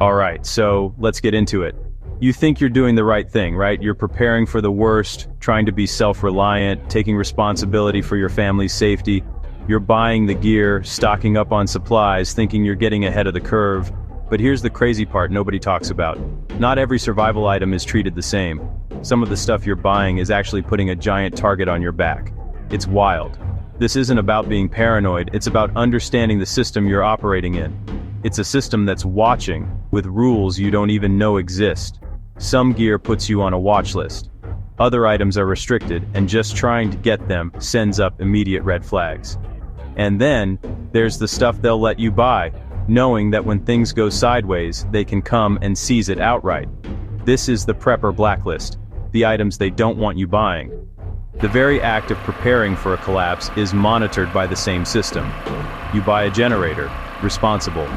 Alright, so let's get into it. You think you're doing the right thing, right? You're preparing for the worst, trying to be self-reliant, taking responsibility for your family's safety. You're buying the gear, stocking up on supplies, thinking you're getting ahead of the curve. But here's the crazy part nobody talks about. Not every survival item is treated the same. Some of the stuff you're buying is actually putting a giant target on your back. It's wild. This isn't about being paranoid, it's about understanding the system you're operating in. It's a system that's watching, with rules you don't even know exist. Some gear puts you on a watch list. Other items are restricted, and just trying to get them sends up immediate red flags. And then, there's the stuff they'll let you buy, knowing that when things go sideways, they can come and seize it outright. This is the prepper blacklist, the items they don't want you buying. The very act of preparing for a collapse is monitored by the same system. You buy a generator, responsible.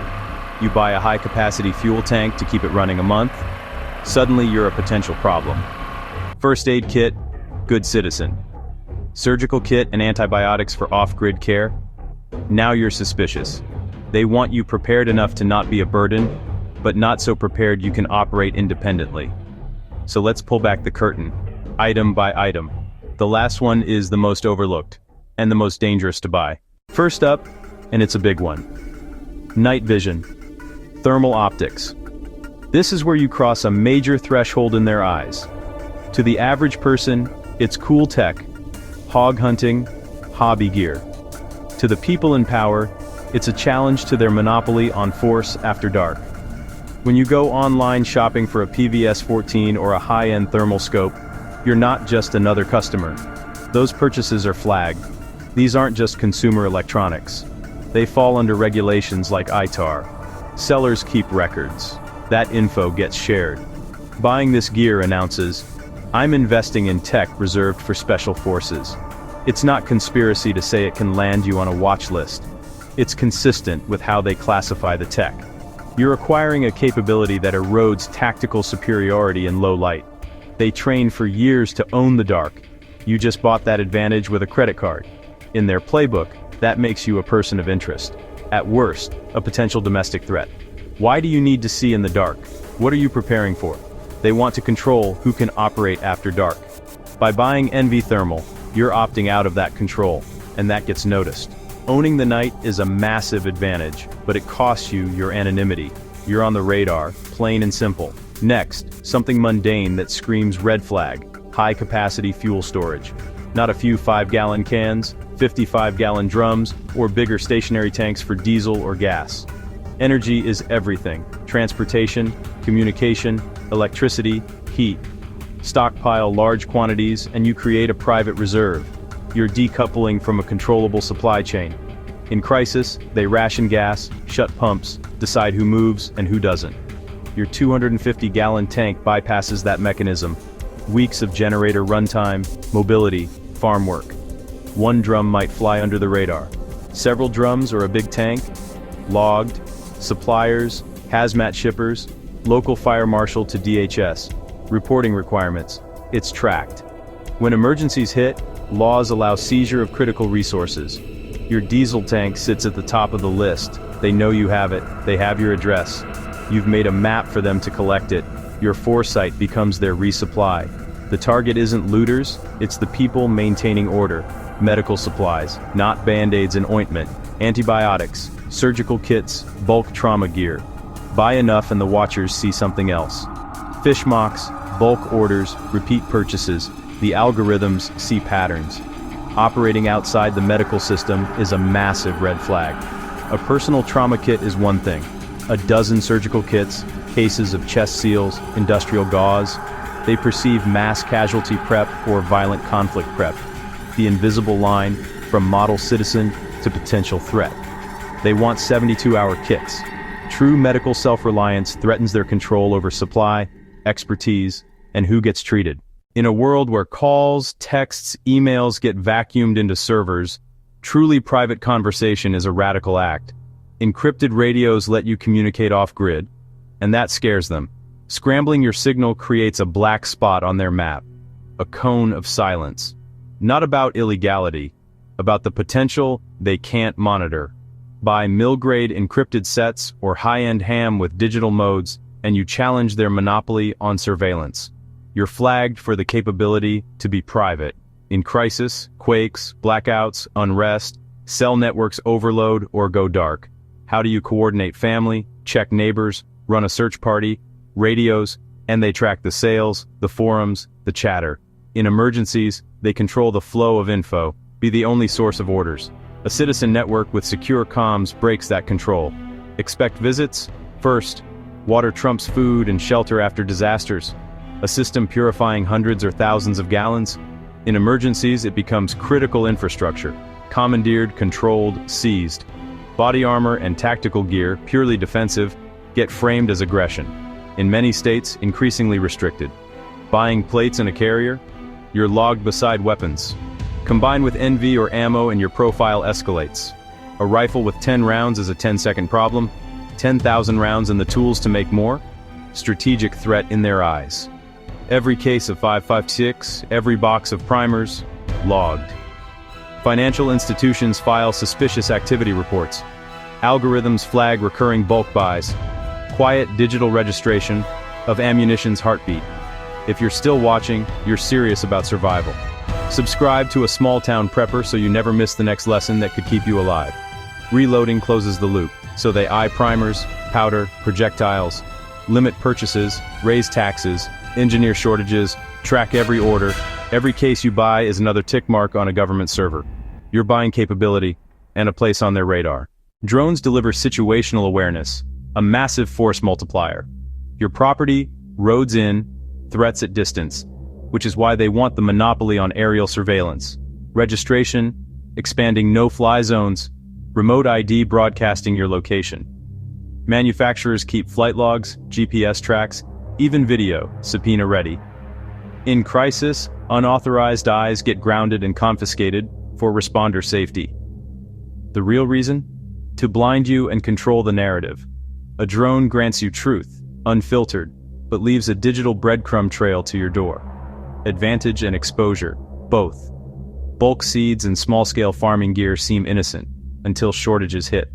You buy a high-capacity fuel tank to keep it running a month, suddenly you're a potential problem. First aid kit, good citizen. Surgical kit and antibiotics for off-grid care, now you're suspicious. They want you prepared enough to not be a burden, but not so prepared you can operate independently. So let's pull back the curtain, item by item. The last one is the most overlooked, and the most dangerous to buy. First up, and it's a big one. Night vision. Thermal optics. This is where you cross a major threshold in their eyes. To the average person, it's cool tech, hog hunting, hobby gear. To the people in power, it's a challenge to their monopoly on force after dark. When you go online shopping for a PVS-14 or a high-end thermal scope, you're not just another customer. Those purchases are flagged. These aren't just consumer electronics. They fall under regulations like ITAR. Sellers keep records. That info gets shared. Buying this gear announces, I'm investing in tech reserved for special forces. It's not conspiracy to say it can land you on a watch list. It's consistent with how they classify the tech. You're acquiring a capability that erodes tactical superiority in low light. They train for years to own the dark. You just bought that advantage with a credit card. In their playbook, that makes you a person of interest. At worst, a potential domestic threat. Why do you need to see in the dark? What are you preparing for? They want to control who can operate after dark. By buying NV Thermal, you're opting out of that control, and that gets noticed. Owning the night is a massive advantage, but it costs you your anonymity. You're on the radar, plain and simple. Next, something mundane that screams red flag, high-capacity fuel storage. Not a few 5-gallon cans, 55-gallon drums, or bigger stationary tanks for diesel or gas. Energy is everything. Transportation, communication, electricity, heat. Stockpile large quantities and you create a private reserve. You're decoupling from a controllable supply chain. In crisis, they ration gas, shut pumps, decide who moves and who doesn't. Your 250-gallon tank bypasses that mechanism. Weeks of generator runtime, mobility, farm work. One drum might fly under the radar. Several drums or a big tank? Logged. Suppliers, hazmat shippers, local fire marshal to DHS. Reporting requirements. It's tracked. When emergencies hit, laws allow seizure of critical resources. Your diesel tank sits at the top of the list. They know you have it. They have your address. You've made a map for them to collect it. Your foresight becomes their resupply. The target isn't looters, it's the people maintaining order. Medical supplies, not band-aids and ointment. Antibiotics, surgical kits, bulk trauma gear. Buy enough and the watchers see something else. Fish mocks, bulk orders, repeat purchases. The algorithms see patterns. Operating outside the medical system is a massive red flag. A personal trauma kit is one thing. A dozen surgical kits, cases of chest seals, industrial gauze. They perceive mass casualty prep or violent conflict prep. The invisible line, from model citizen to potential threat. They want 72-hour kits. True medical self-reliance threatens their control over supply, expertise, and who gets treated. In a world where calls, texts, emails get vacuumed into servers, truly private conversation is a radical act. Encrypted radios let you communicate off-grid, and that scares them. Scrambling your signal creates a black spot on their map, a cone of silence. Not about illegality, about the potential they can't monitor. Buy mill-grade encrypted sets or high-end ham with digital modes, and you challenge their monopoly on surveillance. You're flagged for the capability to be private. In crisis, quakes, blackouts, unrest, cell networks overload or go dark. How do you coordinate family, check neighbors, run a search party, radios, and they track the sales, the forums, the chatter. In emergencies, they control the flow of info, be the only source of orders. A citizen network with secure comms breaks that control. Expect visits? First, water trumps food and shelter after disasters. A system purifying hundreds or thousands of gallons? In emergencies, it becomes critical infrastructure. Commandeered, controlled, seized. Body armor and tactical gear, purely defensive, get framed as aggression. In many states, increasingly restricted. Buying plates in a carrier? You're logged beside weapons. Combine with NV or ammo and your profile escalates. A rifle with 10 rounds is a 10-second problem. 10,000 rounds and the tools to make more? Strategic threat in their eyes. Every case of 5.56, every box of primers, logged. Financial institutions file suspicious activity reports. Algorithms flag recurring bulk buys. Quiet digital registration of ammunition's heartbeat. If you're still watching, you're serious about survival. Subscribe to a small-town prepper so you never miss the next lesson that could keep you alive. Reloading closes the loop, so they eye primers, powder, projectiles, limit purchases, raise taxes, engineer shortages, track every order. Every case you buy is another tick mark on a government server. Your buying capability, and a place on their radar. Drones deliver situational awareness, a massive force multiplier. Your property, roads in, threats at distance, which is why they want the monopoly on aerial surveillance. Registration, expanding no-fly zones, remote ID broadcasting your location. Manufacturers keep flight logs, GPS tracks, even video, subpoena ready. In crisis, unauthorized eyes get grounded and confiscated for responder safety. The real reason? To blind you and control the narrative. A drone grants you truth, unfiltered, but leaves a digital breadcrumb trail to your door. Advantage and exposure, both. Bulk seeds and small-scale farming gear seem innocent, until shortages hit.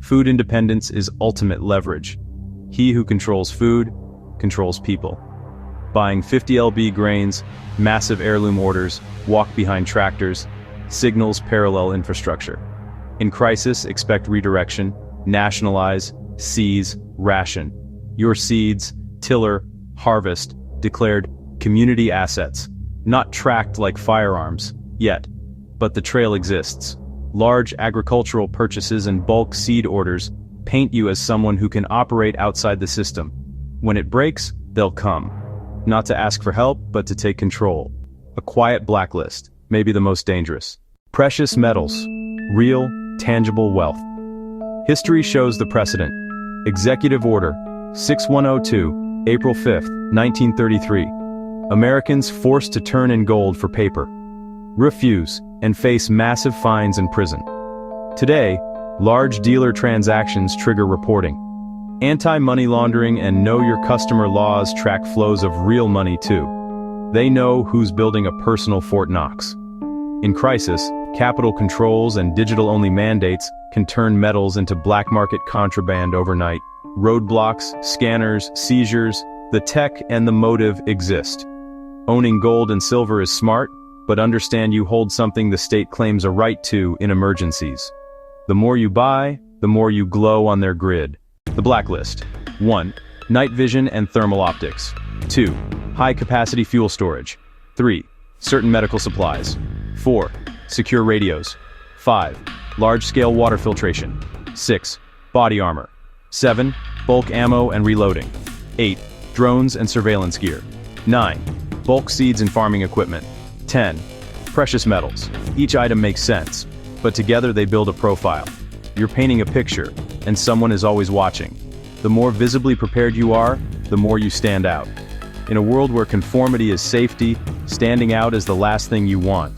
Food independence is ultimate leverage. He who controls food, controls people. Buying 50 lb grains, massive heirloom orders, walk behind tractors, signals parallel infrastructure. In crisis, expect redirection, nationalize, seize, ration. Your seeds, tiller, harvest, declared community assets, not tracked like firearms, yet, but the trail exists. Large agricultural purchases and bulk seed orders paint you as someone who can operate outside the system. When it breaks, they'll come. Not to ask for help, but to take control. A quiet blacklist, maybe the most dangerous. Precious metals, real, tangible wealth. History shows the precedent. Executive Order 6102, April 5, 1933. Americans forced to turn in gold for paper. Refuse, and face massive fines and prison. Today, large dealer transactions trigger reporting. Anti-money laundering and know your customer laws track flows of real money too. They know who's building a personal Fort Knox. In crisis, capital controls and digital-only mandates can turn metals into black market contraband overnight. Roadblocks, scanners, seizures, the tech and the motive exist. Owning gold and silver is smart, but understand you hold something the state claims a right to in emergencies. The more you buy, the more you glow on their grid. The Blacklist. 1. Night vision and thermal optics. 2. High-capacity fuel storage. 3. Certain medical supplies. 4. Secure radios. 5. Large-scale water filtration. 6. Body armor. 7. Bulk ammo and reloading. 8. Drones and surveillance gear. 9. Bulk seeds and farming equipment. 10. Precious metals. Each item makes sense, but together they build a profile. You're painting a picture, and someone is always watching. The more visibly prepared you are, the more you stand out. In a world where conformity is safety, standing out is the last thing you want.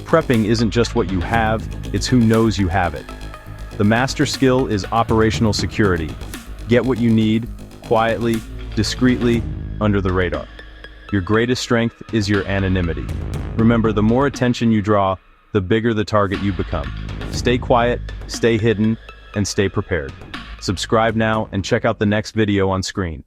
Prepping isn't just what you have, it's who knows you have it. The master skill is operational security. Get what you need, quietly, discreetly, under the radar. Your greatest strength is your anonymity. Remember, the more attention you draw, the bigger the target you become. Stay quiet, stay hidden, and stay prepared. Subscribe now and check out the next video on screen.